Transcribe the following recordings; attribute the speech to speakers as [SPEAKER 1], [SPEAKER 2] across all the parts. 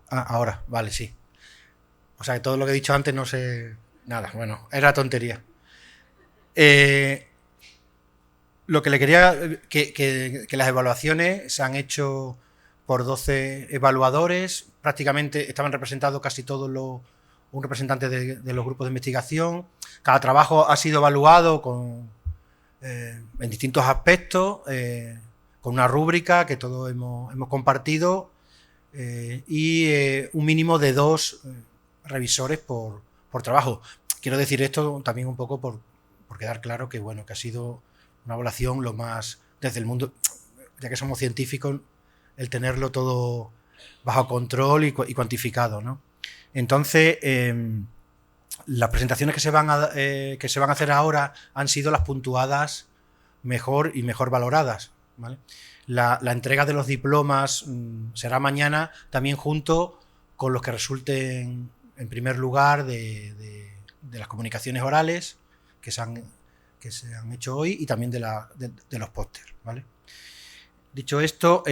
[SPEAKER 1] Ahora, vale, sí. O sea, que todo lo que he dicho antes no sé nada. Bueno, era tontería. Eh, lo que le quería, que las evaluaciones se han hecho por 12 evaluadores, prácticamente estaban representados casi todos un representante de los grupos de investigación. Cada trabajo ha sido evaluado en distintos aspectos, con una rúbrica que todos hemos compartido y un mínimo de dos revisores por trabajo. Quiero decir esto también un poco por quedar claro que, bueno, que ha sido una evaluación lo más, desde el mundo, ya que somos científicos, el tenerlo todo bajo control y cuantificado, ¿no? Entonces, las presentaciones que se van a hacer ahora han sido las puntuadas mejor y mejor valoradas, ¿vale? La entrega de los diplomas será mañana también junto con los que resulten en primer lugar de las comunicaciones orales que se han hecho hoy y también de los pósters, ¿vale? Dicho esto,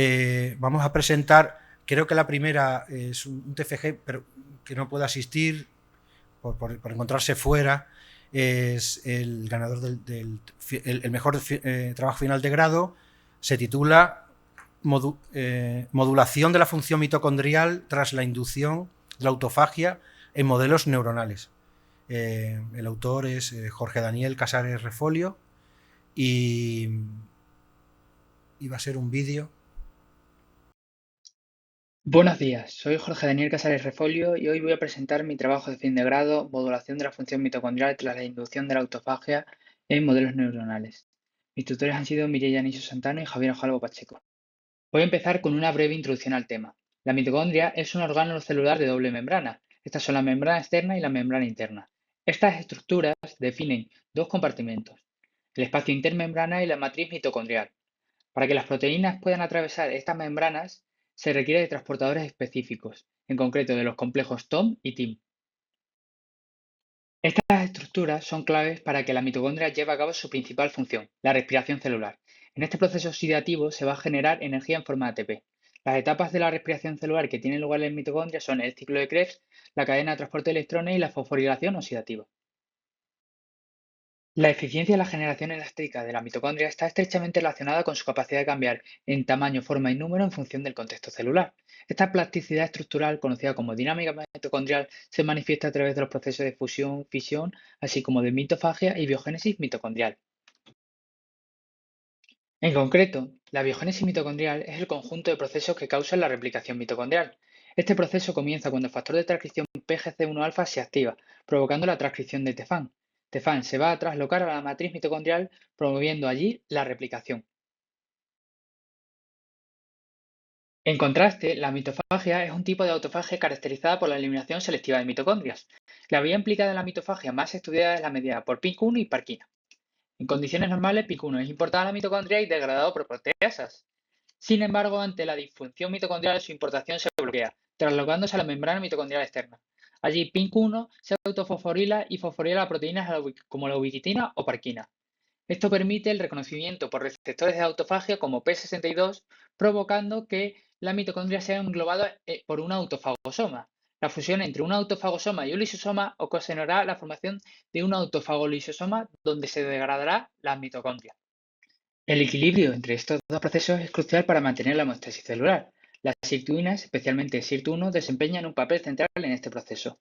[SPEAKER 1] vamos a presentar, creo que la primera es un TFG, pero que no puede asistir por encontrarse fuera, es el ganador el mejor trabajo final de grado, se titula Modulación de la función mitocondrial tras la inducción de la autofagia en modelos neuronales. El autor es Jorge Daniel Casares Refolio y va a ser un vídeo.
[SPEAKER 2] Buenos días, soy Jorge Daniel Casares Refolio y hoy voy a presentar mi trabajo de fin de grado, Modulación de la función mitocondrial tras la inducción de la autofagia en modelos neuronales. Mis tutores han sido Mireia Niso Santano y Javier Ojalvo Pacheco. Voy a empezar con una breve introducción al tema. La mitocondria es un orgánulo celular de doble membrana. Estas son la membrana externa y la membrana interna. Estas estructuras definen dos compartimentos, el espacio intermembrana y la matriz mitocondrial. Para que las proteínas puedan atravesar estas membranas, se requiere de transportadores específicos, en concreto de los complejos TOM y TIM. Estas estructuras son claves para que la mitocondria lleve a cabo su principal función, la respiración celular. En este proceso oxidativo se va a generar energía en forma de ATP. Las etapas de la respiración celular que tienen lugar en mitocondria son el ciclo de Krebs, la cadena de transporte de electrones y la fosforilación oxidativa. La eficiencia de la generación elástica de la mitocondria está estrechamente relacionada con su capacidad de cambiar en tamaño, forma y número en función del contexto celular. Esta plasticidad estructural, conocida como dinámica mitocondrial, se manifiesta a través de los procesos de fusión, fisión, así como de mitofagia y biogénesis mitocondrial. En concreto, la biogénesis mitocondrial es el conjunto de procesos que causan la replicación mitocondrial. Este proceso comienza cuando el factor de transcripción PGC1-alfa se activa, provocando la transcripción de Tefan. Tefan se va a traslocar a la matriz mitocondrial, promoviendo allí la replicación. En contraste, la mitofagia es un tipo de autofagia caracterizada por la eliminación selectiva de mitocondrias. La vía implicada en la mitofagia más estudiada es la mediada por PINK1 y parquina. En condiciones normales, PINK1 es importado a la mitocondria y degradado por proteasas. Sin embargo, ante la disfunción mitocondrial, su importación se bloquea, traslokándose a la membrana mitocondrial externa. Allí, PINK1 se autofosforila y fosforila proteínas como la ubiquitina o parquina. Esto permite el reconocimiento por receptores de autofagia como P62, provocando que la mitocondria sea englobada por un autofagosoma. La fusión entre un autofagosoma y un lisosoma ocasionará la formación de un autofagolisosoma donde se degradará la mitocondria. El equilibrio entre estos dos procesos es crucial para mantener la homeostasis celular. Las sirtuinas, especialmente SIRT1, desempeñan un papel central en este proceso.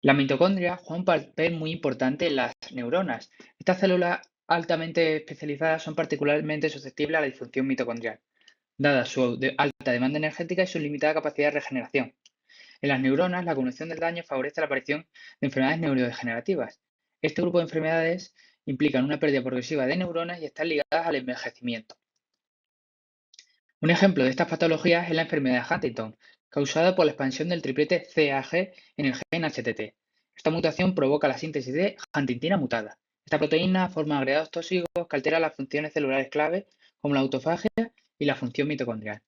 [SPEAKER 2] La mitocondria juega un papel muy importante en las neuronas. Estas células altamente especializadas son particularmente susceptibles a la disfunción mitocondrial, dada su alta demanda energética y su limitada capacidad de regeneración. En las neuronas, la acumulación del daño favorece la aparición de enfermedades neurodegenerativas. Este grupo de enfermedades implican una pérdida progresiva de neuronas y están ligadas al envejecimiento. Un ejemplo de estas patologías es la enfermedad de Huntington, causada por la expansión del triplete CAG en el gen HTT. Esta mutación provoca la síntesis de huntingtina mutada. Esta proteína forma agregados tóxicos que alteran las funciones celulares clave, como la autofagia y la función mitocondrial.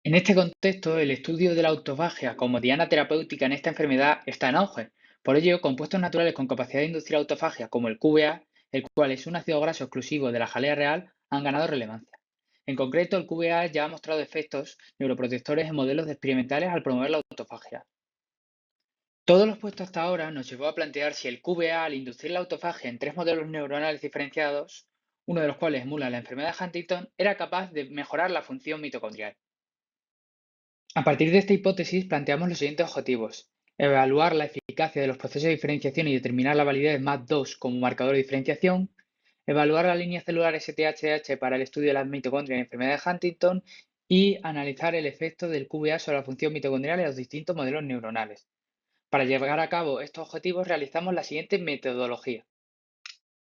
[SPEAKER 2] En este contexto, el estudio de la autofagia como diana terapéutica en esta enfermedad está en auge. Por ello, compuestos naturales con capacidad de inducir autofagia, como el QBA, el cual es un ácido graso exclusivo de la jalea real, han ganado relevancia. En concreto, el QVA ya ha mostrado efectos neuroprotectores en modelos experimentales al promover la autofagia. Todo lo expuesto hasta ahora nos llevó a plantear si el QVA, al inducir la autofagia en 3 modelos neuronales diferenciados, uno de los cuales emula la enfermedad de Huntington, era capaz de mejorar la función mitocondrial. A partir de esta hipótesis planteamos los siguientes objetivos: evaluar la eficacia de los procesos de diferenciación y determinar la validez de MAD2 como marcador de diferenciación, evaluar la línea celular STHH para el estudio de las mitocondrias en enfermedad de Huntington y analizar el efecto del QVA sobre la función mitocondrial en los distintos modelos neuronales. Para llevar a cabo estos objetivos realizamos la siguiente metodología.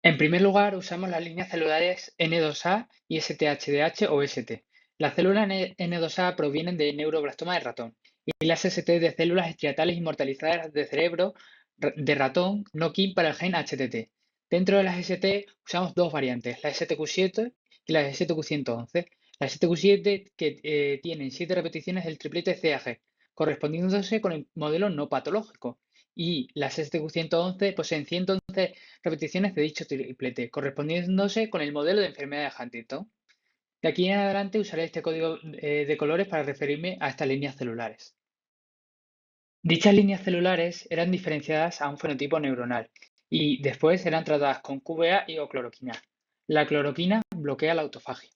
[SPEAKER 2] En primer lugar, usamos las líneas celulares N2A y STHDH o ST. Las células N2A provienen de neuroblastoma de ratón y las ST de células estriatales inmortalizadas de cerebro de ratón no KIN para el gen HTT. Dentro de las ST usamos dos variantes, la STQ7 y la STQ111. La STQ7 que tienen 7 repeticiones del triplete CAG, correspondiéndose con el modelo no patológico, y las STQ111 poseen 111 repeticiones de dicho triplete, correspondiéndose con el modelo de enfermedad de Huntington. De aquí en adelante usaré este código de colores para referirme a estas líneas celulares. Dichas líneas celulares eran diferenciadas a un fenotipo neuronal y después eran tratadas con QVA y o cloroquina. La cloroquina bloquea la autofagia.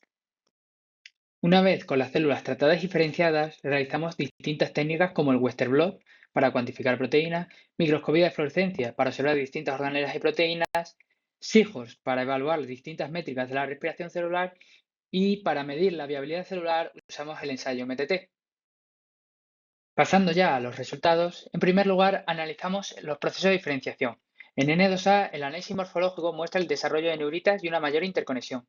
[SPEAKER 2] Una vez con las células tratadas y diferenciadas, realizamos distintas técnicas como el Western blot para cuantificar proteínas, microscopía de fluorescencia para observar distintas organelas y proteínas, SIGOS para evaluar distintas métricas de la respiración celular y para medir la viabilidad celular usamos el ensayo MTT. Pasando ya a los resultados, en primer lugar analizamos los procesos de diferenciación. En N2A, el análisis morfológico muestra el desarrollo de neuritas y una mayor interconexión.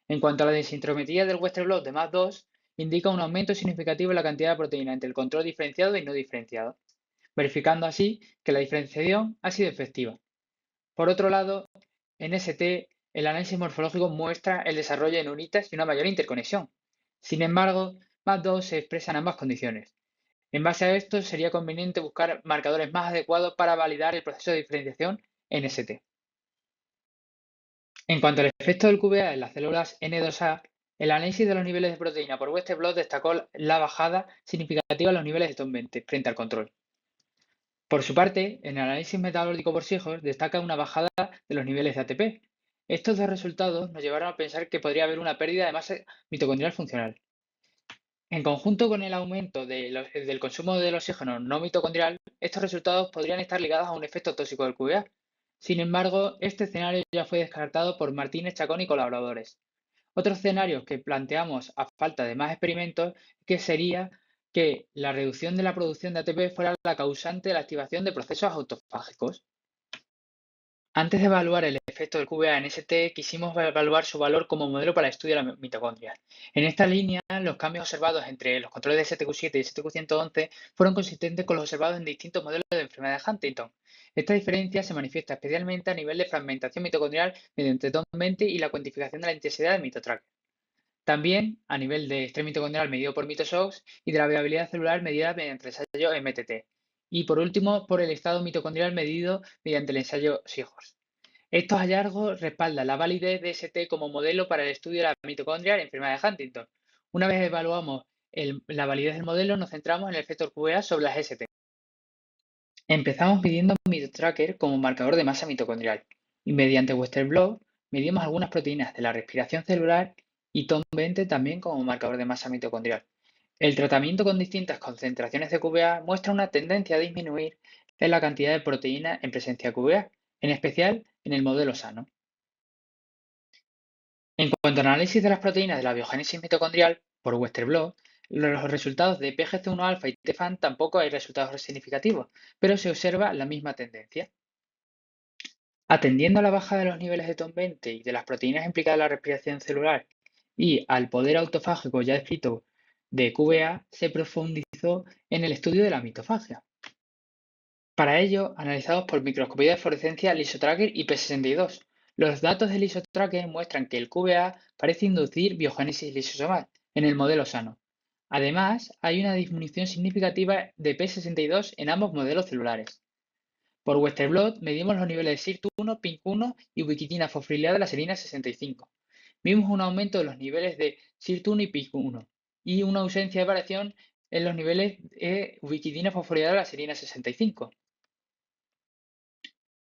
[SPEAKER 2] En cuanto a la densitometría del Western blot de MAD2, indica un aumento significativo en la cantidad de proteína entre el control diferenciado y no diferenciado, verificando así que la diferenciación ha sido efectiva. Por otro lado, en ST, el análisis morfológico muestra el desarrollo de neuritas y una mayor interconexión. Sin embargo, MAD2 se expresa en ambas condiciones. En base a esto, sería conveniente buscar marcadores más adecuados para validar el proceso de diferenciación en ST. En cuanto al efecto del QVA en las células N2A, el análisis de los niveles de proteína por Western blot destacó la bajada significativa en los niveles de TOM20 frente al control. Por su parte, en el análisis metabólico por SIGOS destaca una bajada de los niveles de ATP. Estos dos resultados nos llevaron a pensar que podría haber una pérdida de masa mitocondrial funcional. En conjunto con el aumento del consumo del oxígeno no mitocondrial, estos resultados podrían estar ligados a un efecto tóxico del QVA. Sin embargo, este escenario ya fue descartado por Martínez, Chacón y colaboradores. Otro escenario que planteamos a falta de más experimentos que sería que la reducción de la producción de ATP fuera la causante de la activación de procesos autofágicos. Antes de evaluar el efecto del QVA en ST, quisimos evaluar su valor como modelo para el estudio de la mitocondria. En esta línea, los cambios observados entre los controles de STQ7 y STQ111 fueron consistentes con los observados en distintos modelos de enfermedad de Huntington. Esta diferencia se manifiesta especialmente a nivel de fragmentación mitocondrial mediante TOM20 y la cuantificación de la intensidad del mitotracker. También a nivel de estrés mitocondrial medido por mitoSOX y de la viabilidad celular medida mediante el ensayo MTT. Y por último, por el estado mitocondrial medido mediante el ensayo SIGOS. Estos hallazgos respaldan la validez de ST como modelo para el estudio de la mitocondria en enfermedad de Huntington. Una vez evaluamos la validez del modelo, nos centramos en el efecto QVA sobre las ST. Empezamos midiendo mitotracker como marcador de masa mitocondrial y mediante Western blot medimos algunas proteínas de la respiración celular y TOM20 también como marcador de masa mitocondrial. El tratamiento con distintas concentraciones de QVA muestra una tendencia a disminuir en la cantidad de proteína en presencia de QVA, en especial en el modelo sano. En cuanto al análisis de las proteínas de la biogénesis mitocondrial por Western blot, los resultados de PGC1-alfa y TFAN tampoco hay resultados significativos, pero se observa la misma tendencia. Atendiendo a la bajada de los niveles de TOM20 y de las proteínas implicadas en la respiración celular y al poder autofágico ya descrito de QVA, se profundizó en el estudio de la mitofagia. Para ello, analizamos por microscopía de fluorescencia Lysotracker y P62. Los datos del Lysotracker muestran que el QVA parece inducir biogénesis lisosomal en el modelo sano. Además, hay una disminución significativa de P62 en ambos modelos celulares. Por Western blot medimos los niveles de SIRT1, PINK1 y ubiquitina fosforilada de la serina 65. vimos un aumento de los niveles de SIRT1 y PIK1 y una ausencia de variación en los niveles de ubiquitina fosforilada de la serina 65.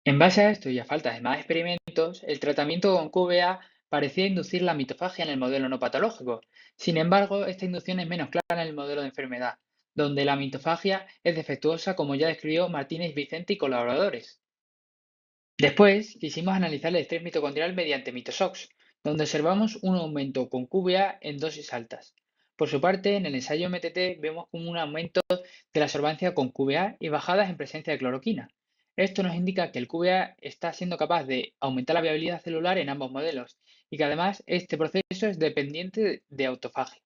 [SPEAKER 2] En base a esto y a falta de más experimentos, el tratamiento con QBA parecía inducir la mitofagia en el modelo no patológico. Sin embargo, esta inducción es menos clara en el modelo de enfermedad, donde la mitofagia es defectuosa, como ya describió Martínez Vicente y colaboradores. Después, quisimos analizar el estrés mitocondrial mediante mitoSOX, donde observamos un aumento con QBA en dosis altas. Por su parte, en el ensayo MTT vemos un aumento de la absorbancia con QBA y bajadas en presencia de cloroquina. Esto nos indica que el QBA está siendo capaz de aumentar la viabilidad celular en ambos modelos y que además este proceso es dependiente de autofagia.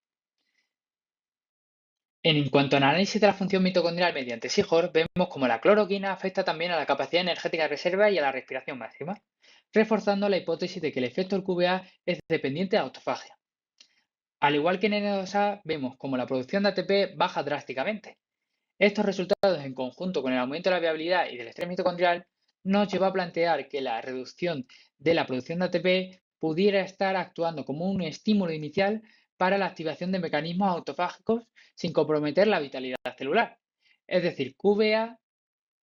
[SPEAKER 2] En cuanto al análisis de la función mitocondrial mediante Seahorse, vemos cómo la cloroquina afecta también a la capacidad energética de reserva y a la respiración máxima, reforzando la hipótesis de que el efecto del QBA es dependiente de autofagia. Al igual que en N2A, vemos cómo la producción de ATP baja drásticamente. Estos resultados, en conjunto con el aumento de la viabilidad y del estrés mitocondrial, nos llevó a plantear que la reducción de la producción de ATP pudiera estar actuando como un estímulo inicial para la activación de mecanismos autofágicos sin comprometer la vitalidad celular. Es decir, QBA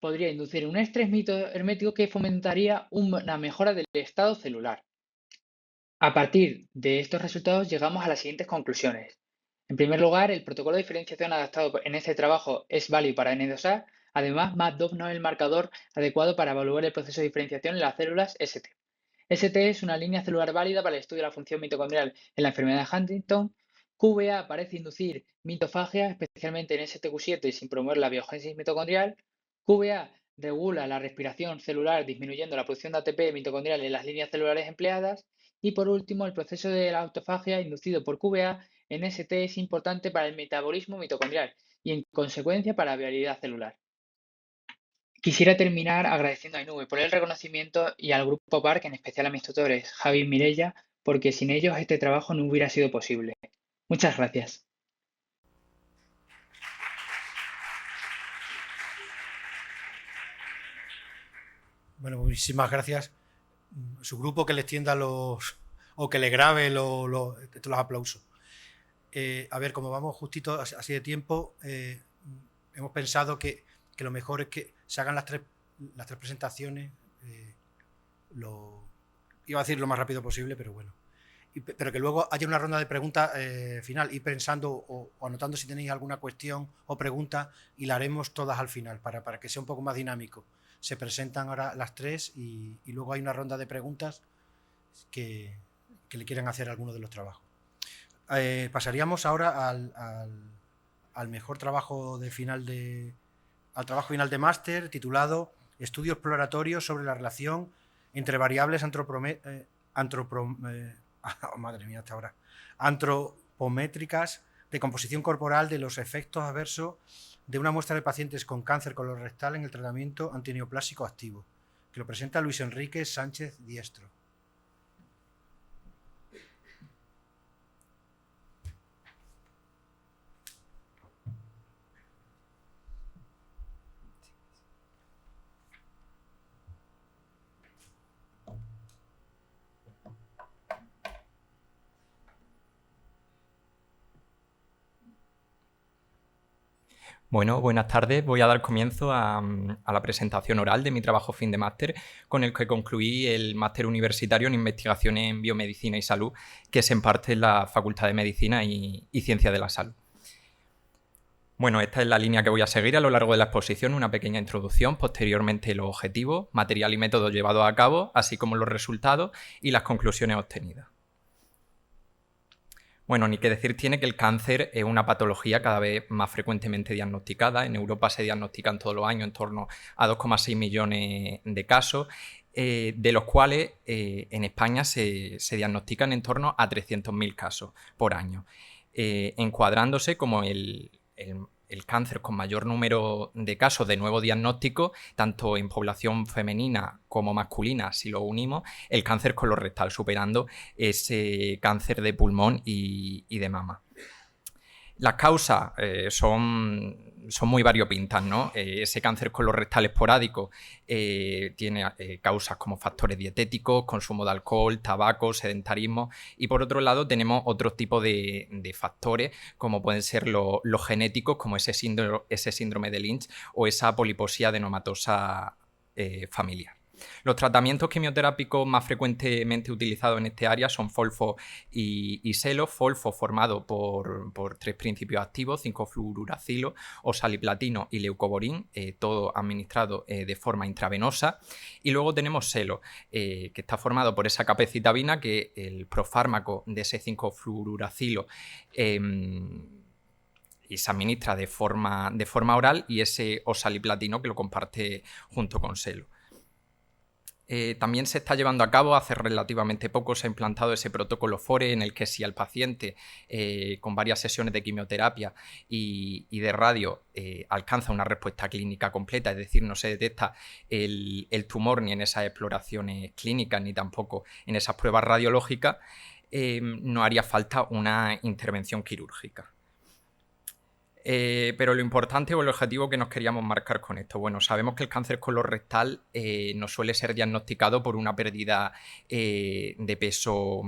[SPEAKER 2] podría inducir un estrés hermético que fomentaría una mejora del estado celular. A partir de estos resultados llegamos a las siguientes conclusiones. En primer lugar, el protocolo de diferenciación adaptado en este trabajo es válido para N2A. Además, MAP2 no es el marcador adecuado para evaluar el proceso de diferenciación en las células ST. ST es una línea celular válida para el estudio de la función mitocondrial en la enfermedad de Huntington. QBA parece inducir mitofagia, especialmente en STQ7, sin promover la biogénesis mitocondrial. QBA regula la respiración celular, disminuyendo la producción de ATP mitocondrial en las líneas celulares empleadas. Y por último, el proceso de la autofagia inducido por QBA en ST es importante para el metabolismo mitocondrial y, en consecuencia, para la viabilidad celular. Quisiera terminar agradeciendo a Inube por el reconocimiento y al Grupo PARC, en especial a mis tutores, Javi y Mireia, porque sin ellos este trabajo no hubiera sido posible. Muchas gracias.
[SPEAKER 1] Bueno, muchísimas gracias. Su grupo que le extienda o que le grabe los aplausos. A ver, como vamos justito así de tiempo, hemos pensado que lo mejor es que se hagan las tres presentaciones. Iba a decir lo más rápido posible, pero bueno. Pero que luego haya una ronda de preguntas final, ir pensando o anotando si tenéis alguna cuestión o pregunta y la haremos todas al final para que sea un poco más dinámico. Se presentan ahora las tres y luego hay una ronda de preguntas que le quieran hacer a alguno de los trabajos. Pasaríamos ahora al mejor trabajo al trabajo final de máster titulado Estudio exploratorio sobre la relación entre variables antropométricas de composición corporal de los efectos adversos de una muestra de pacientes con cáncer colorectal en el tratamiento antineoplásico activo, que lo presenta Luis Enrique Sánchez Diestro.
[SPEAKER 3] Bueno, buenas tardes. Voy a dar comienzo a la presentación oral de mi trabajo fin de máster, con el que concluí el máster universitario en investigación en biomedicina y salud, que se imparte en la Facultad de Medicina y Ciencia de la Salud. Bueno, esta es la línea que voy a seguir a lo largo de la exposición, una pequeña introducción, posteriormente los objetivos, material y métodos llevados a cabo, así como los resultados y las conclusiones obtenidas. Bueno, ni que decir tiene que el cáncer es una patología cada vez más frecuentemente diagnosticada. En Europa se diagnostican todos los años en torno a 2,6 millones de casos, de los cuales en España se diagnostican en torno a 300.000 casos por año, encuadrándose como el cáncer con mayor número de casos de nuevo diagnóstico, tanto en población femenina como masculina, si lo unimos, el cáncer colorectal, superando ese cáncer de pulmón y de mama. Las causas son muy variopintas, ¿no? Ese cáncer colorectal esporádico tiene causas como factores dietéticos, consumo de alcohol, tabaco, sedentarismo, y por otro lado tenemos otro tipo de factores como pueden ser los genéticos, como ese síndrome de Lynch o esa poliposia adenomatosa familiar. Los tratamientos quimioterápicos más frecuentemente utilizados en este área son Folfo y Selo. Folfo formado por 3 principios activos, 5-fluoruracilo, osaliplatino y leucovorin, todo administrado de forma intravenosa. Y luego tenemos Selo, que está formado por esa capecitabina, que el profármaco de ese 5-fluoruracilo y se administra de forma oral, y ese osaliplatino que lo comparte junto con Selo. También se está llevando a cabo, hace relativamente poco se ha implantado ese protocolo FORE, en el que si al paciente con varias sesiones de quimioterapia y de radio alcanza una respuesta clínica completa, es decir, no se detecta el tumor ni en esas exploraciones clínicas ni tampoco en esas pruebas radiológicas, no haría falta una intervención quirúrgica. Pero lo importante o el objetivo que nos queríamos marcar con esto, bueno, sabemos que el cáncer colorectal no suele ser diagnosticado por una pérdida de peso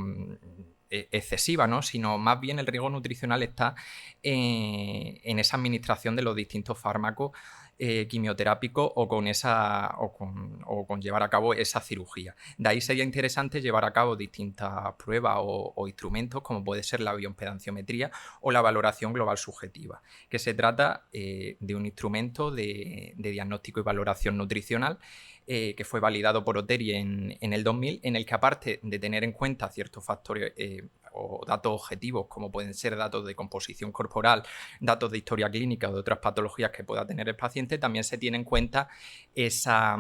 [SPEAKER 3] excesiva, ¿no? Sino más bien el riesgo nutricional está en esa administración de los distintos fármacos quimioterápicos o con llevar a cabo esa cirugía. De ahí sería interesante llevar a cabo distintas pruebas o instrumentos, como puede ser la bioimpedanciometría o la valoración global subjetiva, que se trata de un instrumento de diagnóstico y valoración nutricional que fue validado por Oteri en el 2000, en el que, aparte de tener en cuenta ciertos factores o datos objetivos, como pueden ser datos de composición corporal, datos de historia clínica o de otras patologías que pueda tener el paciente, también se tiene en cuenta esa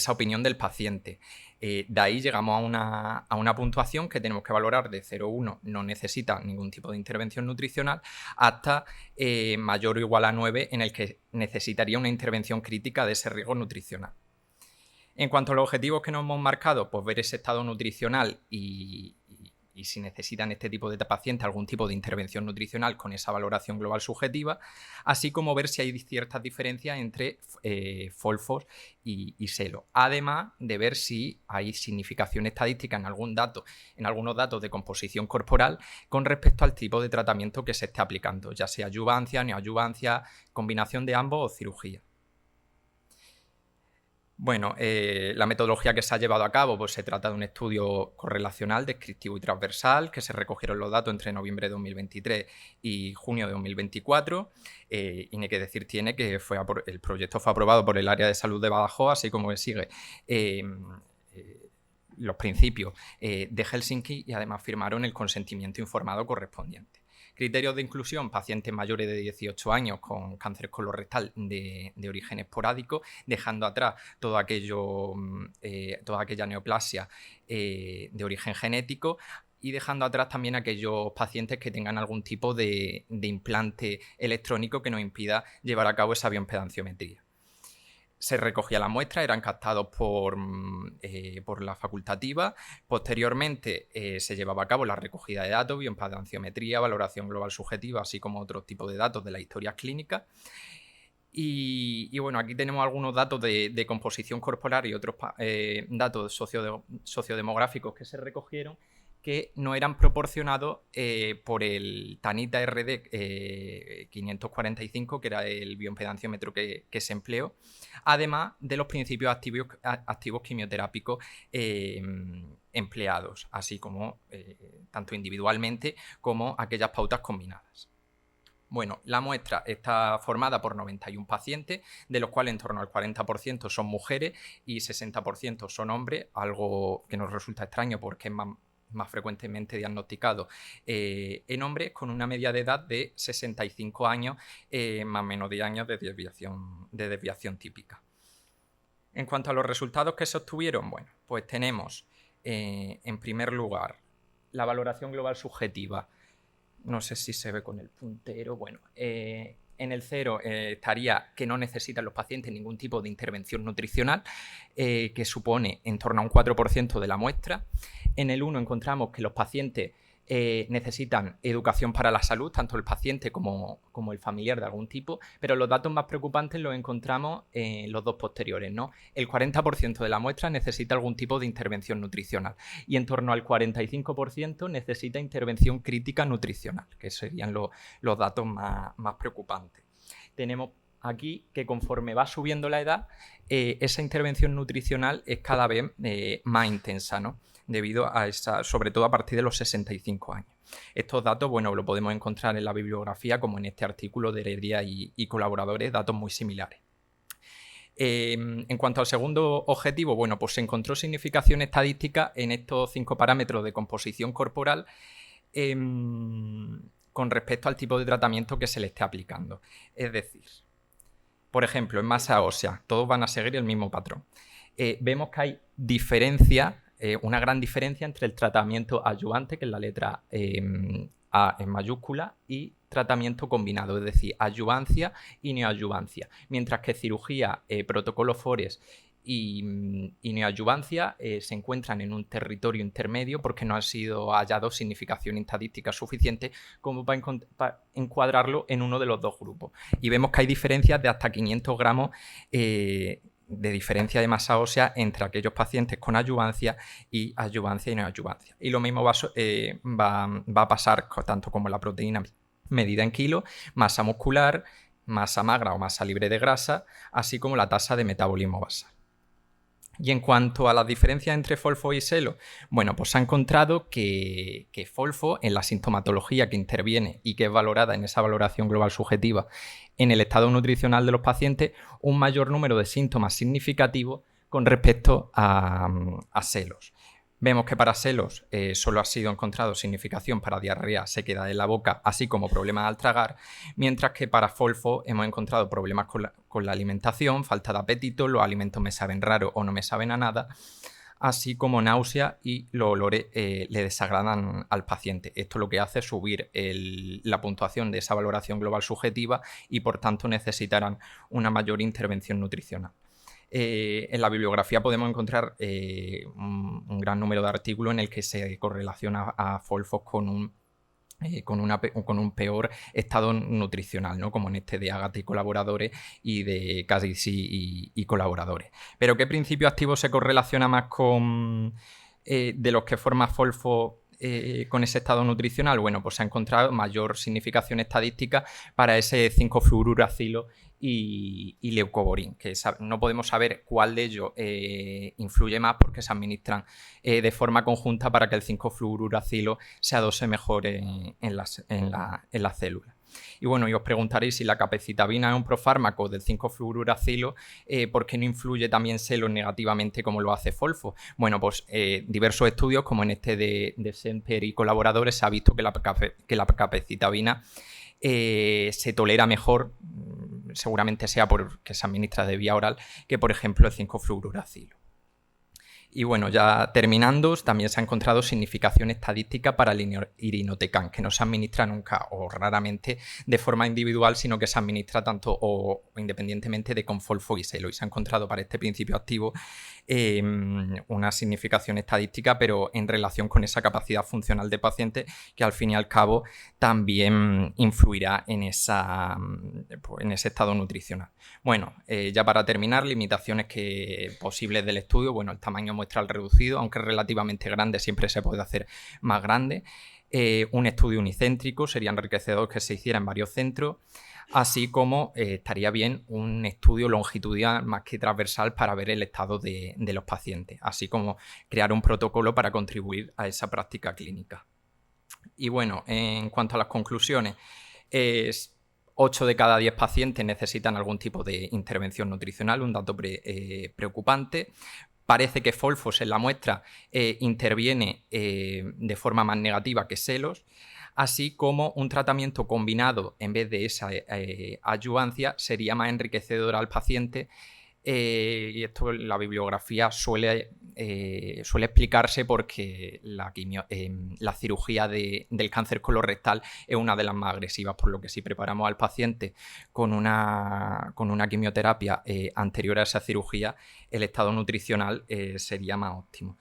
[SPEAKER 3] opinión del paciente. De ahí llegamos a una puntuación que tenemos que valorar de 0,1, no necesita ningún tipo de intervención nutricional, hasta mayor o igual a 9, en el que necesitaría una intervención crítica de ese riesgo nutricional. En cuanto a los objetivos que nos hemos marcado, pues ver ese estado nutricional y si necesitan este tipo de pacientes algún tipo de intervención nutricional con esa valoración global subjetiva, así como ver si hay ciertas diferencias entre Folfos y Selo, además de ver si hay significación estadística en algunos datos de composición corporal con respecto al tipo de tratamiento que se esté aplicando, ya sea adyuvancia, neoadyuvancia, combinación de ambos o cirugía. Bueno, la metodología que se ha llevado a cabo, pues se trata de un estudio correlacional, descriptivo y transversal, que se recogieron los datos entre noviembre de 2023 y junio de 2024, y ni que decir tiene que el proyecto fue aprobado por el área de salud de Badajoz, así como que sigue los principios de Helsinki, y además firmaron el consentimiento informado correspondiente. Criterios de inclusión: pacientes mayores de 18 años con cáncer colorectal de origen esporádico, dejando atrás toda aquella neoplasia de origen genético, y dejando atrás también aquellos pacientes que tengan algún tipo de implante electrónico que nos impida llevar a cabo esa bioimpedanciometría. Se recogía la muestra, eran captados por la facultativa. Posteriormente se llevaba a cabo la recogida de datos, bioimpedanciometría, valoración global subjetiva, así como otros tipos de datos de las historias clínicas. Y bueno, aquí tenemos algunos datos de composición corporal y otros datos sociodemográficos que se recogieron, que no eran proporcionados por el Tanita RD 545, que era el bioimpedanciómetro que se empleó, además de los principios activos quimioterápicos empleados, así como tanto individualmente como aquellas pautas combinadas. Bueno, la muestra está formada por 91 pacientes, de los cuales en torno al 40% son mujeres y 60% son hombres, algo que nos resulta extraño porque es más frecuentemente diagnosticado en hombres, con una media de edad de 65 años, más o menos 10 años de desviación típica. En cuanto a los resultados que se obtuvieron, bueno, pues tenemos en primer lugar la valoración global subjetiva. No sé si se ve con el puntero. Bueno, en el 0 estaría que no necesitan los pacientes ningún tipo de intervención nutricional, que supone en torno a un 4% de la muestra. En el 1 encontramos que los pacientes necesitan educación para la salud, tanto el paciente como el familiar de algún tipo, pero los datos más preocupantes los encontramos en los dos posteriores, ¿no? El 40% de la muestra necesita algún tipo de intervención nutricional y en torno al 45% necesita intervención crítica nutricional, que serían los datos más preocupantes. Tenemos aquí que conforme va subiendo la edad, esa intervención nutricional es cada vez más intensa, ¿no? Debido a esa, sobre todo a partir de los 65 años. Estos datos, bueno, lo podemos encontrar en la bibliografía, como en este artículo de Heredia y colaboradores, datos muy similares. En cuanto al segundo objetivo, bueno, pues se encontró significación estadística en estos 5 parámetros de composición corporal con respecto al tipo de tratamiento que se le esté aplicando. Es decir, por ejemplo, en masa ósea, todos van a seguir el mismo patrón. Vemos que hay diferencia, una gran diferencia entre el tratamiento adyuvante, que es la letra A en mayúscula, y tratamiento combinado, es decir, adyuvancia y neoadyuvancia. Mientras que cirugía, protocolo FORES y neoadyuvancia se encuentran en un territorio intermedio porque no ha sido hallado significación estadística suficiente como para encuadrarlo en uno de los dos grupos. Y vemos que hay diferencias de hasta 500 gramos de diferencia de masa ósea entre aquellos pacientes con adyuvancia y neoadyuvancia. Y lo mismo va a pasar tanto como la proteína medida en kilos, masa muscular, masa magra o masa libre de grasa, así como la tasa de metabolismo basal. Y en cuanto a las diferencias entre FOLFO y SELO, bueno, pues se ha encontrado que FOLFO, en la sintomatología que interviene y que es valorada en esa valoración global subjetiva en el estado nutricional de los pacientes, un mayor número de síntomas significativos con respecto a SELOS. Vemos que para SELOS solo ha sido encontrado significación para diarrea, sequedad en la boca, así como problemas al tragar, mientras que para FOLFO hemos encontrado problemas con la alimentación, falta de apetito, los alimentos me saben raro o no me saben a nada, así como náusea y los olores le desagradan al paciente. Esto lo que hace es subir la puntuación de esa valoración global subjetiva y por tanto necesitarán una mayor intervención nutricional. En la bibliografía podemos encontrar un gran número de artículos en el que se correlaciona a FOLFOS con un peor estado nutricional, ¿no? Como en este de Agata y colaboradores y de Cadisi y colaboradores. ¿Pero qué principio activo se correlaciona más con de los que forma FOLFOS con ese estado nutricional? Bueno, pues se ha encontrado mayor significación estadística para ese 5-fluoruracilo y leucovorin, que no podemos saber cuál de ellos influye más porque se administran de forma conjunta para que el 5-fluoruracilo se adose mejor en las células. Y bueno, y os preguntaréis si la capecitabina es un profármaco del 5-fluoruracilo, ¿por qué no influye también SELOS negativamente como lo hace FOLFO? Bueno, pues diversos estudios, como en este de Semper y colaboradores, se ha visto que la capecitabina se tolera mejor, seguramente sea porque se administra de vía oral, que por ejemplo el 5-fluoruracilo. Y bueno, ya terminando, también se ha encontrado significación estadística para el irinotecan, que no se administra nunca o raramente de forma individual, sino que se administra tanto o independientemente de con FOLFO y SELO. Y se ha encontrado para este principio activo una significación estadística, pero en relación con esa capacidad funcional de paciente, que al fin y al cabo también influirá en ese estado nutricional. Bueno, ya para terminar, limitaciones posibles del estudio. Bueno, el tamaño muestral reducido, aunque relativamente grande, siempre se puede hacer más grande. Un estudio unicéntrico, sería enriquecedor que se hiciera en varios centros, así como estaría bien un estudio longitudinal más que transversal para ver el estado de los pacientes, así como crear un protocolo para contribuir a esa práctica clínica. Y bueno, en cuanto a las conclusiones, 8 de cada 10 pacientes necesitan algún tipo de intervención nutricional, un dato preocupante. Parece que FOLFOS en la muestra interviene de forma más negativa que SELOS, así como un tratamiento combinado en vez de esa adyuvancia sería más enriquecedor al paciente. Y esto en la bibliografía suele explicarse porque la cirugía del cáncer colorectal es una de las más agresivas, por lo que si preparamos al paciente con una quimioterapia anterior a esa cirugía, el estado nutricional sería más óptimo.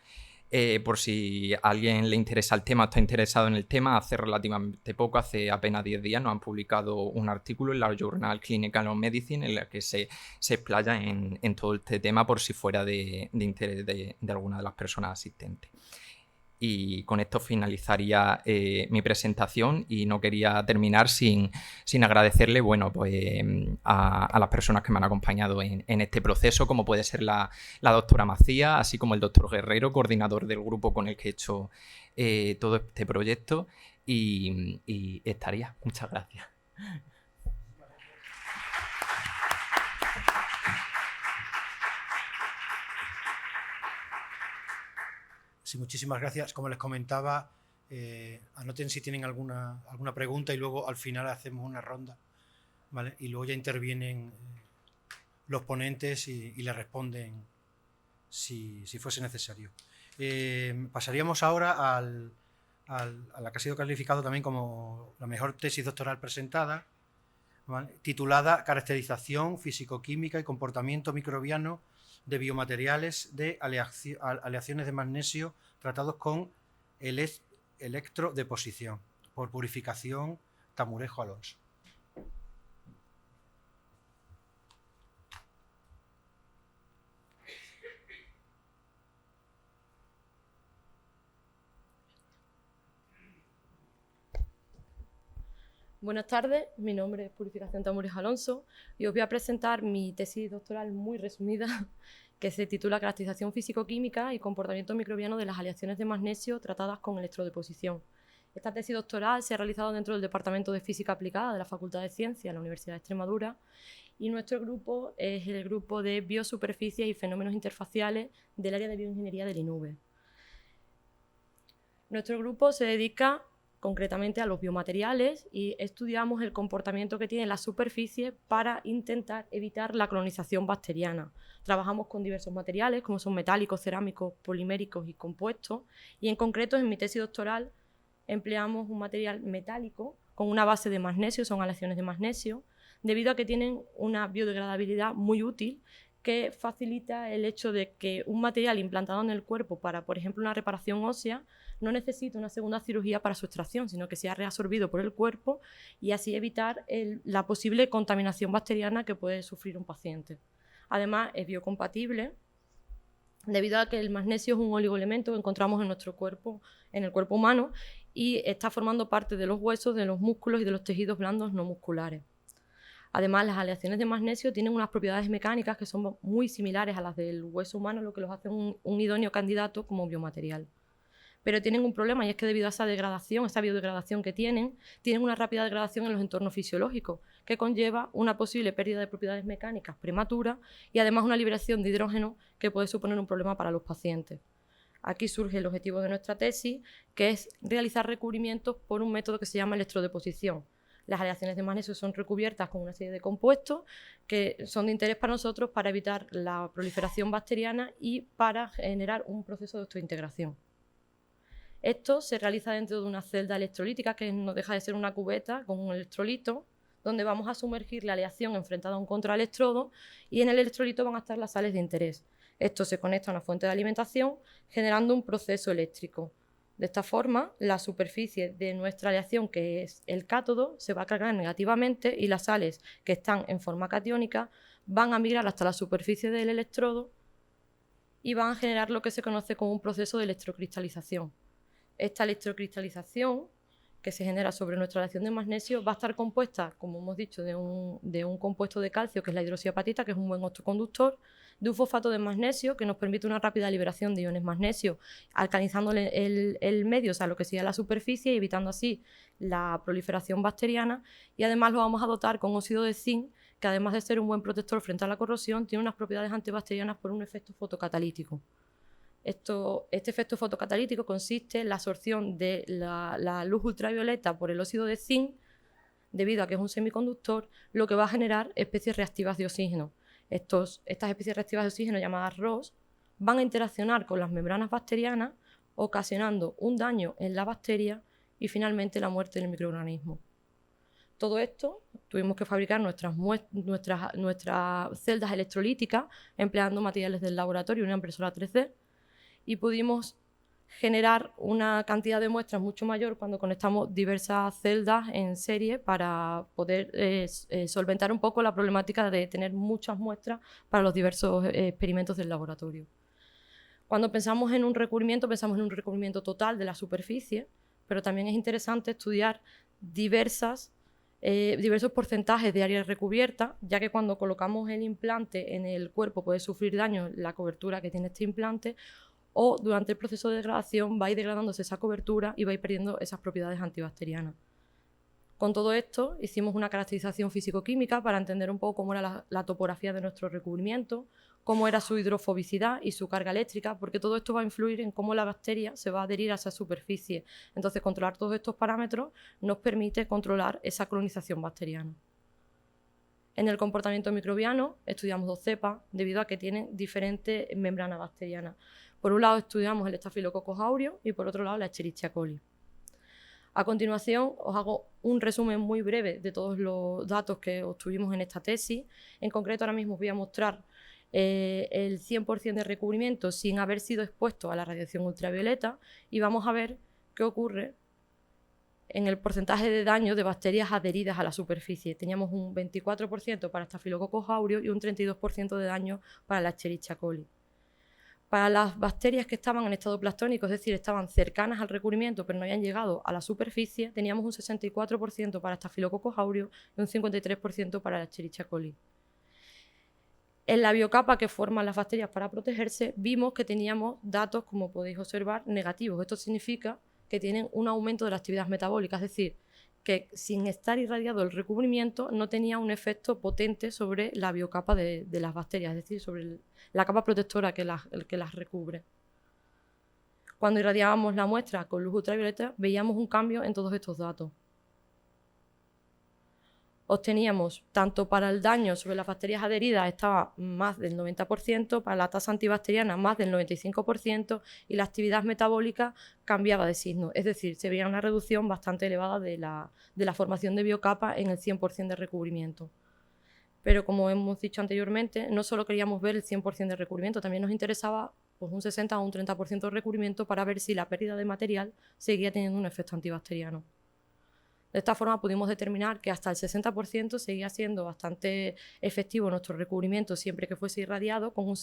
[SPEAKER 3] Por si a alguien le interesa el tema, está interesado en el tema, hace relativamente poco, hace apenas 10 días, nos han publicado un artículo en la Journal Clinical of Medicine en el que se explaya en todo este tema por si fuera de interés de alguna de las personas asistentes. Y con esto finalizaría mi presentación y no quería terminar sin agradecerle a las personas que me han acompañado en este proceso, como puede ser la doctora Macías, así como el doctor Guerrero, coordinador del grupo con el que he hecho todo este proyecto, y estaría. Muchas gracias.
[SPEAKER 1] Sí, muchísimas gracias. Como les comentaba, anoten si tienen alguna pregunta y luego al final hacemos una ronda, ¿vale? Y luego ya intervienen los ponentes y le responden si fuese necesario. Pasaríamos ahora a la que ha sido calificado también como la mejor tesis doctoral presentada, ¿vale? Titulada Caracterización físico-química y comportamiento microbiano de biomateriales de aleaciones de magnesio tratados con electrodeposición por purificación Tamurejo Alonso.
[SPEAKER 4] Buenas tardes, mi nombre es Purificación Tamurejo Alonso y os voy a presentar mi tesis doctoral muy resumida que se titula Caracterización físico-química y comportamiento microbiano de las aleaciones de magnesio tratadas con electrodeposición. Esta tesis doctoral se ha realizado dentro del Departamento de Física Aplicada de la Facultad de Ciencias de la Universidad de Extremadura y nuestro grupo es el grupo de biosuperficies y fenómenos interfaciales del área de bioingeniería del INUVE. Nuestro grupo se dedica concretamente a los biomateriales y estudiamos el comportamiento que tienen las superficies para intentar evitar la colonización bacteriana. Trabajamos con diversos materiales como son metálicos, cerámicos, poliméricos y compuestos y en concreto en mi tesis doctoral empleamos un material metálico con una base de magnesio, son aleaciones de magnesio, debido a que tienen una biodegradabilidad muy útil que facilita el hecho de que un material implantado en el cuerpo para, por ejemplo, una reparación ósea no necesita una segunda cirugía para su extracción, sino que sea reabsorbido por el cuerpo y así evitar la posible contaminación bacteriana que puede sufrir un paciente. Además, es biocompatible debido a que el magnesio es un oligoelemento que encontramos en nuestro cuerpo, en el cuerpo humano, y está formando parte de los huesos, de los músculos y de los tejidos blandos no musculares. Además, las aleaciones de magnesio tienen unas propiedades mecánicas que son muy similares a las del hueso humano, lo que los hace un idóneo candidato como biomaterial. Pero tienen un problema y es que debido a esa degradación, esa biodegradación que tienen una rápida degradación en los entornos fisiológicos, que conlleva una posible pérdida de propiedades mecánicas prematura y además una liberación de hidrógeno que puede suponer un problema para los pacientes. Aquí surge el objetivo de nuestra tesis, que es realizar recubrimientos por un método que se llama electrodeposición. Las aleaciones de magnesio son recubiertas con una serie de compuestos que son de interés para nosotros para evitar la proliferación bacteriana y para generar un proceso de autointegración. Esto se realiza dentro de una celda electrolítica que no deja de ser una cubeta con un electrolito donde vamos a sumergir la aleación enfrentada a un contraelectrodo y en el electrolito van a estar las sales de interés. Esto se conecta a una fuente de alimentación generando un proceso eléctrico. De esta forma, la superficie de nuestra aleación, que es el cátodo, se va a cargar negativamente y las sales que están en forma catiónica van a migrar hasta la superficie del electrodo y van a generar lo que se conoce como un proceso de electrocristalización. Esta electrocristalización que se genera sobre nuestra aleación de magnesio va a estar compuesta, como hemos dicho, de un compuesto de calcio, que es la hidroxiapatita, que es un buen autoconductor, de un fosfato de magnesio, que nos permite una rápida liberación de iones magnesio, alcanizando el medio, o sea, lo que sería la superficie, y evitando así la proliferación bacteriana, y además lo vamos a dotar con óxido de zinc, que además de ser un buen protector frente a la corrosión, tiene unas propiedades antibacterianas por un efecto fotocatalítico. Este efecto fotocatalítico consiste en la absorción de la luz ultravioleta por el óxido de zinc, debido a que es un semiconductor, lo que va a generar especies reactivas de oxígeno. Estas especies reactivas de oxígeno, llamadas ROS, van a interaccionar con las membranas bacterianas, ocasionando un daño en la bacteria y finalmente la muerte del microorganismo. Todo esto tuvimos que fabricar nuestras celdas electrolíticas empleando materiales del laboratorio y una impresora 3D, y pudimos generar una cantidad de muestras mucho mayor cuando conectamos diversas celdas en serie para poder solventar un poco la problemática de tener muchas muestras para los diversos experimentos del laboratorio. Cuando pensamos en un recubrimiento total de la superficie, pero también es interesante estudiar diversos porcentajes de área recubierta, ya que cuando colocamos el implante en el cuerpo puede sufrir daño la cobertura que tiene este implante, o durante el proceso de degradación va a ir degradándose esa cobertura y va a ir perdiendo esas propiedades antibacterianas. Con todo esto hicimos una caracterización físico-química para entender un poco cómo era la topografía de nuestro recubrimiento, cómo era su hidrofobicidad y su carga eléctrica, porque todo esto va a influir en cómo la bacteria se va a adherir a esa superficie. Entonces, controlar todos estos parámetros nos permite controlar esa colonización bacteriana. En el comportamiento microbiano estudiamos 2 cepas debido a que tienen diferentes membranas bacterianas. Por un lado estudiamos el Staphylococcus aureus y por otro lado la Escherichia coli. A continuación os hago un resumen muy breve de todos los datos que obtuvimos en esta tesis. En concreto ahora mismo os voy a mostrar el 100% de recubrimiento sin haber sido expuesto a la radiación ultravioleta y vamos a ver qué ocurre en el porcentaje de daño de bacterias adheridas a la superficie. Teníamos un 24% para Staphylococcus aureus y un 32% de daño para la Escherichia coli. Para las bacterias que estaban en estado plastónico, es decir, estaban cercanas al recubrimiento pero no habían llegado a la superficie, teníamos un 64% para Staphylococcus aureus y un 53% para la Escherichia coli. En la biocapa que forman las bacterias para protegerse, vimos que teníamos datos, como podéis observar, negativos. Esto significa que tienen un aumento de la actividad metabólica, es decir, que sin estar irradiado el recubrimiento no tenía un efecto potente sobre la biocapa de las bacterias, es decir, sobre la capa protectora que las recubre. Cuando irradiábamos la muestra con luz ultravioleta, veíamos un cambio en todos estos datos. Obteníamos, tanto para el daño sobre las bacterias adheridas estaba más del 90%, para la tasa antibacteriana más del 95% y la actividad metabólica cambiaba de signo. Es decir, se veía una reducción bastante elevada de la formación de biocapa en el 100% de recubrimiento. Pero como hemos dicho anteriormente, no solo queríamos ver el 100% de recubrimiento, también nos interesaba pues, un 60 o un 30% de recubrimiento para ver si la pérdida de material seguía teniendo un efecto antibacteriano. De esta forma pudimos determinar que hasta el 60% seguía siendo bastante efectivo nuestro recubrimiento siempre que fuese irradiado, con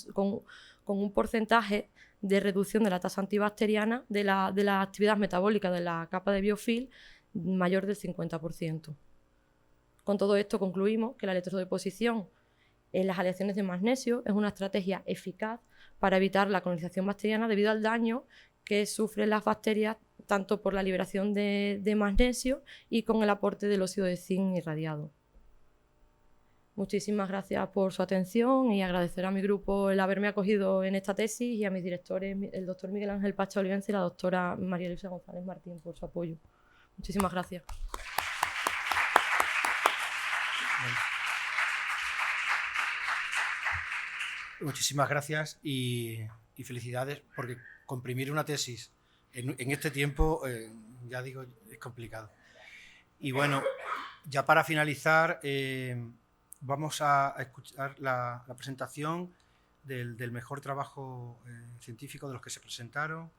[SPEAKER 4] un porcentaje de reducción de la tasa antibacteriana de la actividad metabólica de la capa de biofilm mayor del 50%. Con todo esto concluimos que la electrodeposición en las aleaciones de magnesio es una estrategia eficaz para evitar la colonización bacteriana debido al daño que sufren las bacterias tanto por la liberación de magnesio y con el aporte del óxido de zinc irradiado. Muchísimas gracias por su atención y agradecer a mi grupo el haberme acogido en esta tesis y a mis directores, el doctor Miguel Ángel Pacha Olivenza y la doctora María Luisa González Martín por su apoyo. Muchísimas gracias.
[SPEAKER 1] Muchísimas gracias y felicidades porque comprimir una tesis en este tiempo, ya digo, es complicado. Y bueno, ya para finalizar, vamos a escuchar la presentación del mejor trabajo científico de los que se presentaron.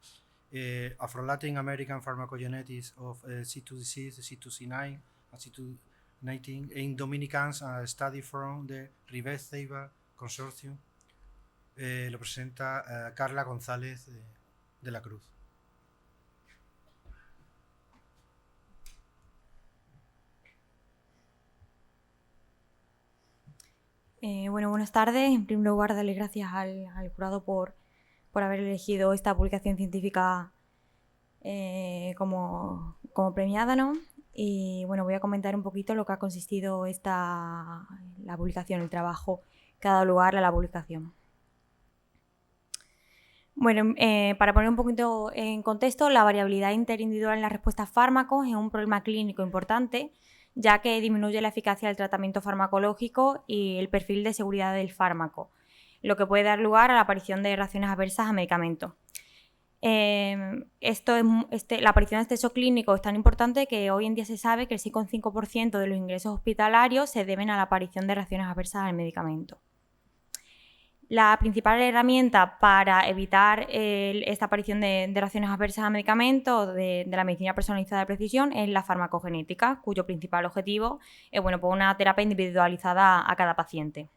[SPEAKER 1] Afro-Latin American Pharmacogenetics of C2 Disease, C2C9 and C219 in Dominicans, a study from the Ribes-Ceiba Consortium. Lo presenta Carla González de la Cruz.
[SPEAKER 5] Bueno, buenas tardes. En primer lugar, darle gracias al jurado por haber elegido esta publicación científica como premiada, ¿no? Y bueno, voy a comentar un poquito lo que ha consistido la publicación, el trabajo que ha dado lugar a la publicación. Bueno, para poner un poquito en contexto, la variabilidad interindividual en la respuesta a fármacos es un problema clínico importante, ya que disminuye la eficacia del tratamiento farmacológico y el perfil de seguridad del fármaco, lo que puede dar lugar a la aparición de reacciones adversas a medicamentos. La aparición de este shock clínico es tan importante que hoy en día se sabe que el 6,5% de los ingresos hospitalarios se deben a la aparición de reacciones adversas al medicamento. La principal herramienta para evitar esta aparición de reacciones adversas a medicamentos de la medicina personalizada de precisión es la farmacogenética, cuyo principal objetivo es pues una terapia individualizada a cada paciente.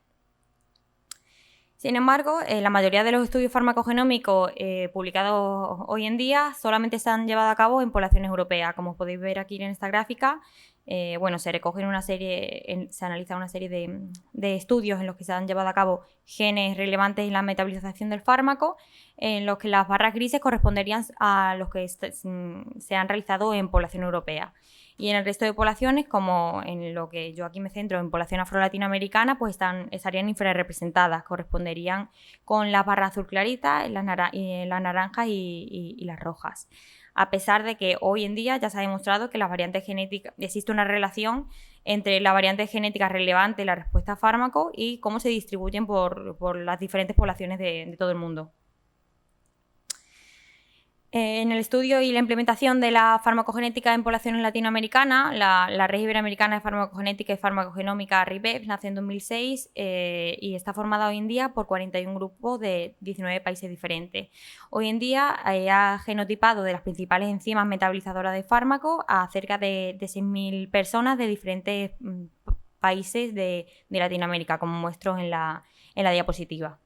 [SPEAKER 5] Sin embargo, la mayoría de los estudios farmacogenómicos publicados hoy en día solamente se han llevado a cabo en poblaciones europeas. Como podéis ver aquí en esta gráfica, se recogen se analiza una serie de estudios en los que se han llevado a cabo genes relevantes en la metabolización del fármaco, en los que las barras grises corresponderían a los que se han realizado en población europea. Y en el resto de poblaciones, como en lo que yo aquí me centro, en población afro-latinoamericana, pues estarían infrarrepresentadas, corresponderían con las barras azul clarita, las naranjas y las rojas. A pesar de que hoy en día ya se ha demostrado que las variantes genéticas, existe una relación entre la variante genética relevante y la respuesta a fármaco y cómo se distribuyen por las diferentes poblaciones de todo el mundo. En el estudio y la implementación de la farmacogenética en poblaciones latinoamericanas, la Red Iberoamericana de Farmacogenética y Farmacogenómica RIBEF nace en 2006 y está formada hoy en día por 41 grupos de 19 países diferentes. Hoy en día ha genotipado de las principales enzimas metabolizadoras de fármacos a cerca de 6.000 personas de diferentes países de Latinoamérica, como muestro en la diapositiva.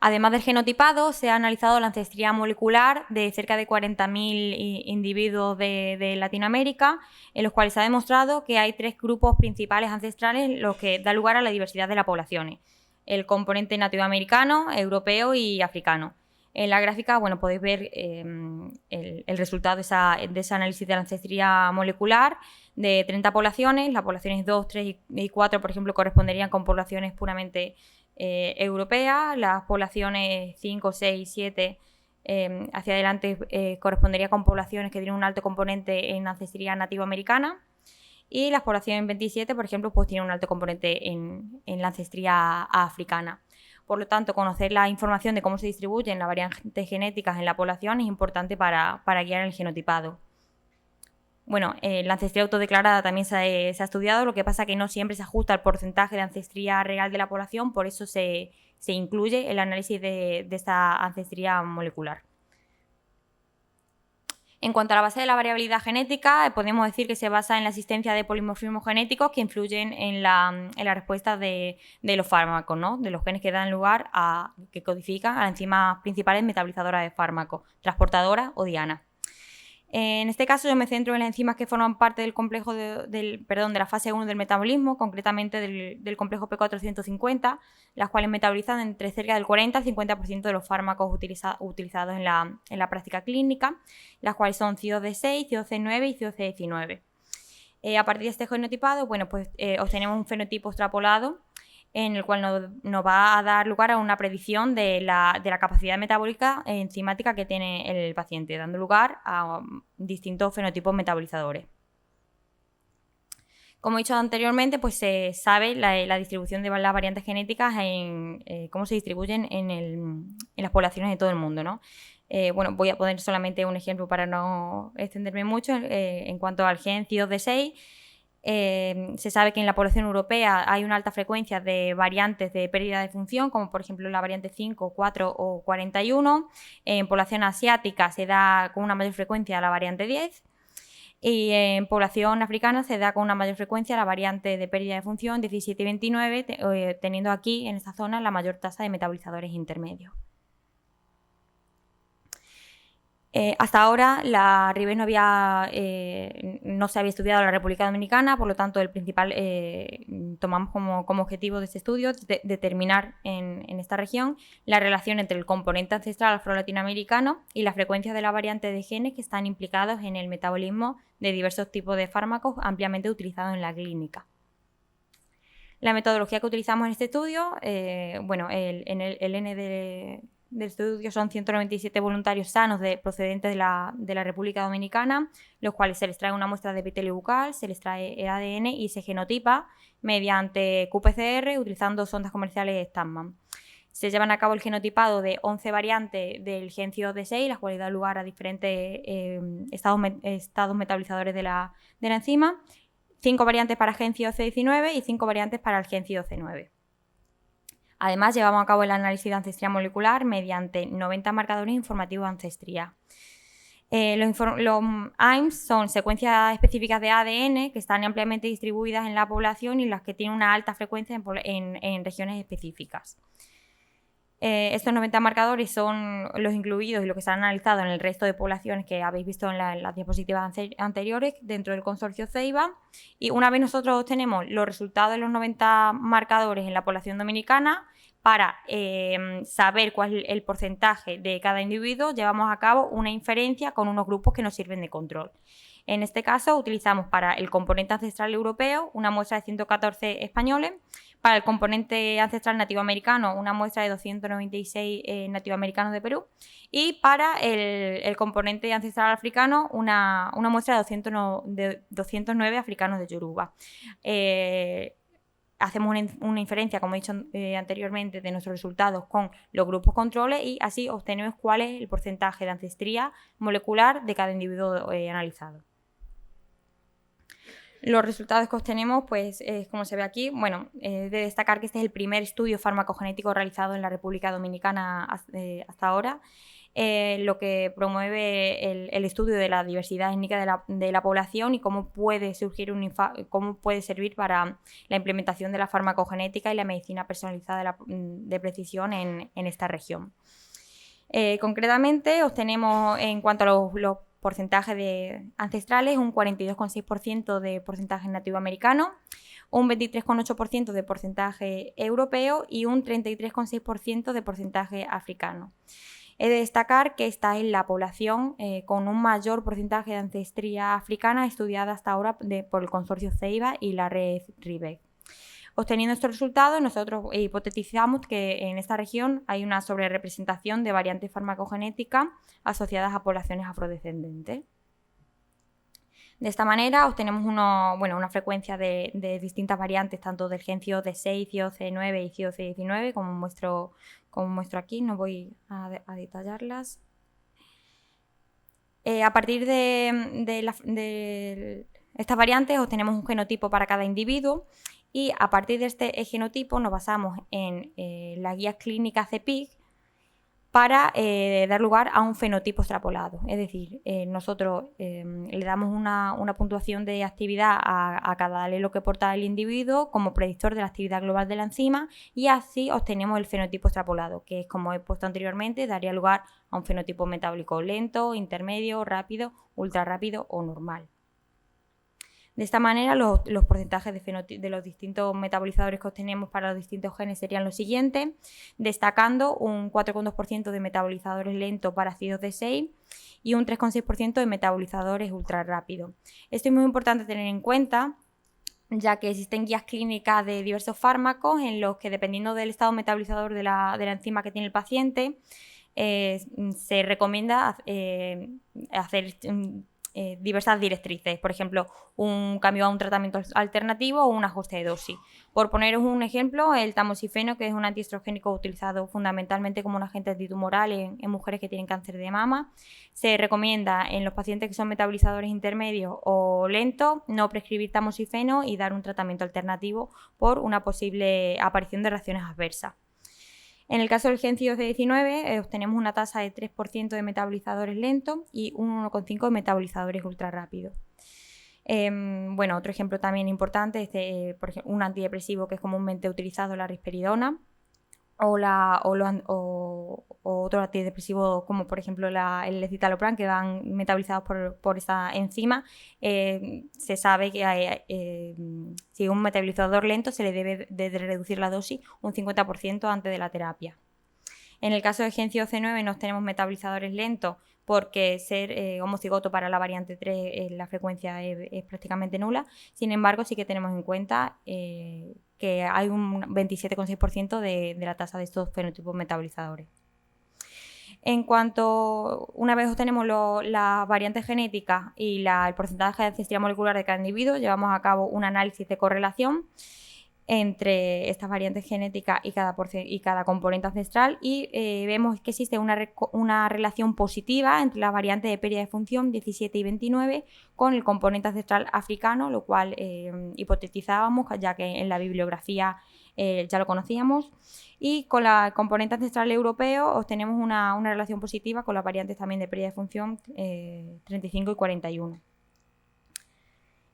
[SPEAKER 5] Además del genotipado, se ha analizado la ancestría molecular de cerca de 40.000 individuos de Latinoamérica, en los cuales se ha demostrado que hay 3 grupos principales ancestrales, los que dan lugar a la diversidad de las poblaciones: el componente nativoamericano, europeo y africano. En la gráfica podéis ver el resultado de ese análisis de la ancestría molecular de 30 poblaciones. Las poblaciones 2, 3 y 4, por ejemplo, corresponderían con poblaciones puramente europeas. Las poblaciones 5, 6, 7 hacia adelante correspondería con poblaciones que tienen un alto componente en ancestría nativoamericana, y las poblaciones 27, por ejemplo, pues tienen un alto componente en la ancestría africana. Por lo tanto, conocer la información de cómo se distribuyen las variantes genéticas en la población es importante para guiar el genotipado. La ancestría autodeclarada también se ha estudiado, lo que pasa que no siempre se ajusta al porcentaje de ancestría real de la población, por eso se incluye el análisis de esta ancestría molecular. En cuanto a la base de la variabilidad genética, podemos decir que se basa en la existencia de polimorfismos genéticos que influyen en la respuesta de los fármacos, ¿no? De los genes que dan lugar que codifican a las enzimas principales metabolizadoras de fármacos, transportadoras o dianas. En este caso yo me centro en las enzimas que forman parte del complejo de la fase 1 del metabolismo, concretamente del complejo P450, las cuales metabolizan entre cerca del 40 al 50% de los fármacos utilizados en la práctica clínica, las cuales son CYP6, CYP9 y CYP19. A partir de este genotipado, obtenemos un fenotipo extrapolado en el cual nos va a dar lugar a una predicción de la capacidad metabólica enzimática que tiene el paciente, dando lugar a distintos fenotipos metabolizadores. Como he dicho anteriormente, pues se sabe la distribución de las variantes genéticas cómo se distribuyen en las poblaciones de todo el mundo, ¿no? Voy a poner solamente un ejemplo para no extenderme mucho. En cuanto al gen CYP6, se sabe que en la población europea hay una alta frecuencia de variantes de pérdida de función, como por ejemplo la variante 5, 4 o 41. En población asiática se da con una mayor frecuencia la variante 10. Y en población africana se da con una mayor frecuencia la variante de pérdida de función 17 y 29, teniendo aquí en esta zona la mayor tasa de metabolizadores intermedios. Hasta ahora la RIBEF no se había estudiado en la República Dominicana, por lo tanto el principal tomamos como objetivo de este estudio determinar en esta región la relación entre el componente ancestral afro-latinoamericano y la frecuencia de la variante de genes que están implicados en el metabolismo de diversos tipos de fármacos ampliamente utilizados en la clínica. La metodología que utilizamos en este estudio, el N del estudio son 197 voluntarios sanos procedentes de la República Dominicana, los cuales se les trae una muestra de epitelio bucal, se les trae el ADN y se genotipa mediante qPCR utilizando sondas comerciales Stanman. Se llevan a cabo el genotipado de 11 variantes del gen CYP6, las cuales dan lugar a diferentes estados metabolizadores de la enzima, 5 variantes para el gen CYP19 y 5 variantes para el gen CYP9. Además, llevamos a cabo el análisis de ancestría molecular mediante 90 marcadores informativos de ancestría. Los AIMS son secuencias específicas de ADN que están ampliamente distribuidas en la población y las que tienen una alta frecuencia en regiones específicas. Estos 90 marcadores son los incluidos y los que se han analizado en el resto de poblaciones que habéis visto en las diapositivas anteriores dentro del consorcio CEIBA. Y una vez nosotros obtenemos los resultados de los 90 marcadores en la población dominicana, para saber cuál es el porcentaje de cada individuo, llevamos a cabo una inferencia con unos grupos que nos sirven de control. En este caso, utilizamos para el componente ancestral europeo una muestra de 114 españoles, para el componente ancestral nativoamericano una muestra de 296 nativoamericanos de Perú y para el componente ancestral africano una muestra de 209 africanos de Yoruba. Hacemos una inferencia, como he dicho anteriormente, de nuestros resultados con los grupos controles y así obtenemos cuál es el porcentaje de ancestría molecular de cada individuo analizado. Los resultados que obtenemos, pues, como se ve aquí, bueno, de destacar que este es el primer estudio farmacogenético realizado en la República Dominicana hasta ahora, lo que promueve el estudio de la diversidad étnica de la población y cómo puede servir para la implementación de la farmacogenética y la medicina personalizada de precisión en esta región. Concretamente, obtenemos en cuanto a los porcentajes ancestrales un 42,6% de porcentaje nativoamericano, un 23,8% de porcentaje europeo y un 33,6% de porcentaje africano. He de destacar que esta es la población con un mayor porcentaje de ancestría africana estudiada hasta ahora por el consorcio CEIBA y la red RIBEC. Obteniendo estos resultados, nosotros hipotetizamos que en esta región hay una sobrerepresentación de variantes farmacogenéticas asociadas a poblaciones afrodescendentes. De esta manera obtenemos una frecuencia de distintas variantes, tanto del gen CIO-D6, CIO-C9 y CIO-C19, como muestro aquí, no voy a detallarlas. A partir de estas variantes obtenemos un genotipo para cada individuo y a partir de este genotipo nos basamos en la guía clínica CEPIC para dar lugar a un fenotipo extrapolado. Es decir, nosotros le damos una puntuación de actividad a cada alelo que porta el individuo como predictor de la actividad global de la enzima y así obtenemos el fenotipo extrapolado, que es, como he puesto anteriormente, daría lugar a un fenotipo metabólico lento, intermedio, rápido, ultra rápido o normal. De esta manera, los porcentajes de los distintos metabolizadores que obtenemos para los distintos genes serían los siguientes, destacando un 4,2% de metabolizadores lentos para ácidos D6 y un 3,6% de metabolizadores ultra rápidos. Esto es muy importante tener en cuenta, ya que existen guías clínicas de diversos fármacos en los que, dependiendo del estado metabolizador de la enzima que tiene el paciente, se recomienda hacer diversas directrices, por ejemplo, un cambio a un tratamiento alternativo o un ajuste de dosis. Por poneros un ejemplo, el tamoxifeno, que es un antiestrogénico utilizado fundamentalmente como un agente antitumoral en mujeres que tienen cáncer de mama, se recomienda en los pacientes que son metabolizadores intermedios o lentos no prescribir tamoxifeno y dar un tratamiento alternativo por una posible aparición de reacciones adversas. En el caso del gen CIO-C19 obtenemos una tasa de 3% de metabolizadores lentos y un 1,5% de metabolizadores ultra rápidos. Otro ejemplo también importante es por ejemplo, un antidepresivo que es comúnmente utilizado, la risperidona, o otro antidepresivo como por ejemplo el escitalopram, que van metabolizados por esta enzima. Se sabe que si un metabolizador lento se le debe de reducir la dosis un 50% antes de la terapia. En el caso de gen CIO-C9 no tenemos metabolizadores lentos porque ser homocigoto para la variante 3 la frecuencia es prácticamente nula. Sin embargo, sí que tenemos en cuenta que hay un 27,6% de la tasa de estos fenotipos metabolizadores. En cuanto, una vez obtenemos las variantes genéticas y el porcentaje de ancestría molecular de cada individuo, llevamos a cabo un análisis de correlación entre estas variantes genéticas y cada componente ancestral y vemos que existe una relación positiva entre las variantes de pérdida de función 17 y 29 con el componente ancestral africano, lo cual hipotetizábamos, ya que en la bibliografía ya lo conocíamos. Y con el componente ancestral europeo obtenemos una relación positiva con las variantes también de pérdida de función 35 y 41.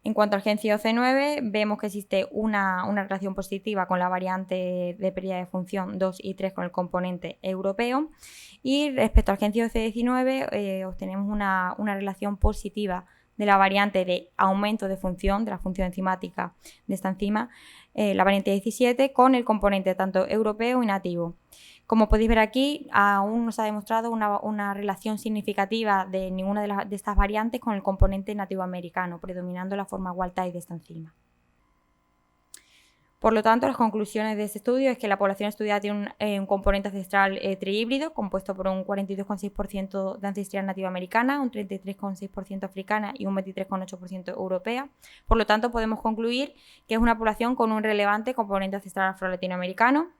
[SPEAKER 5] En cuanto al gen COC9, vemos que existe una relación positiva con la variante de pérdida de función 2 y 3 con el componente europeo. Y respecto al gen COC19, obtenemos una relación positiva de la variante de aumento de función, de la función enzimática de esta enzima, la variante 17, con el componente tanto europeo y nativo. Como podéis ver aquí, aún no se ha demostrado una relación significativa de ninguna de estas variantes con el componente nativoamericano, predominando la forma wild type de esta enzima. Por lo tanto, las conclusiones de este estudio es que la población estudiada tiene un componente ancestral trihíbrido, compuesto por un 42,6% de ancestría nativoamericana, un 33,6% africana y un 23,8% europea. Por lo tanto, podemos concluir que es una población con un relevante componente ancestral afro-latinoamericano.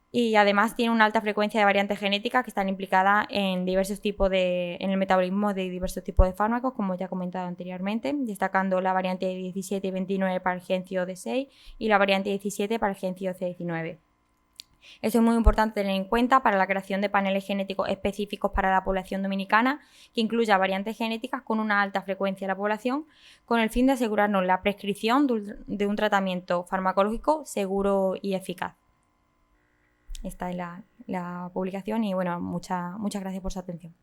[SPEAKER 5] Y además tiene una alta frecuencia de variantes genéticas que están implicadas en en el metabolismo de diversos tipos de fármacos, como ya he comentado anteriormente, destacando la variante 17 y 29 para el gen COD6 y la variante 17 para el gen COC19. Eso es muy importante tener en cuenta para la creación de paneles genéticos específicos para la población dominicana, que incluya variantes genéticas con una alta frecuencia en la población, con el fin de asegurarnos la prescripción de un tratamiento farmacológico seguro y eficaz. Esta es la publicación y bueno, muchas gracias por su atención.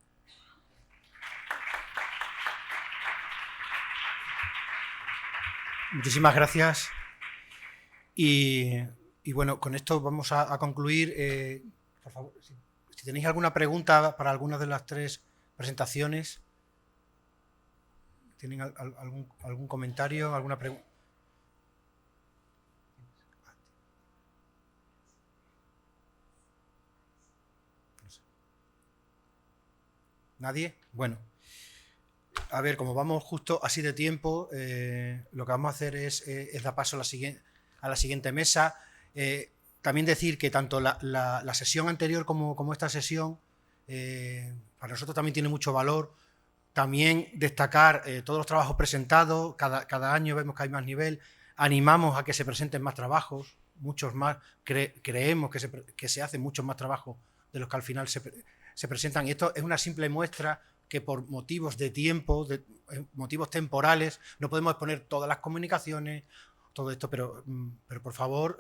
[SPEAKER 1] Muchísimas gracias. Y bueno, con esto vamos a concluir. Por favor, si tenéis alguna pregunta para alguna de las tres presentaciones, ¿tienen algún comentario, alguna pregunta? ¿Nadie? Bueno, a ver, como vamos justo así de tiempo, lo que vamos a hacer es dar paso a la siguiente mesa. También decir que tanto la sesión anterior como esta sesión para nosotros también tiene mucho valor. También destacar todos los trabajos presentados, cada año vemos que hay más nivel, animamos a que se presenten más trabajos, muchos más, creemos que se hacen muchos más trabajos de los que al final se presentan, y esto es una simple muestra que por motivos de tiempo, motivos temporales, no podemos exponer todas las comunicaciones, todo esto, pero por favor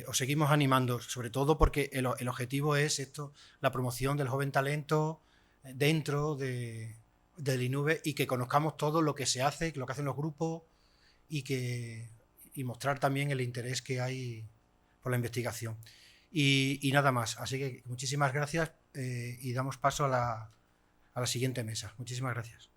[SPEAKER 1] os seguimos animando, sobre todo porque el objetivo es esto, la promoción del joven talento dentro del INUVE, y que conozcamos todo lo que se hace, lo que hacen los grupos, y mostrar también el interés que hay por la investigación. Y nada más, así que muchísimas gracias y damos paso a la siguiente mesa. Muchísimas gracias.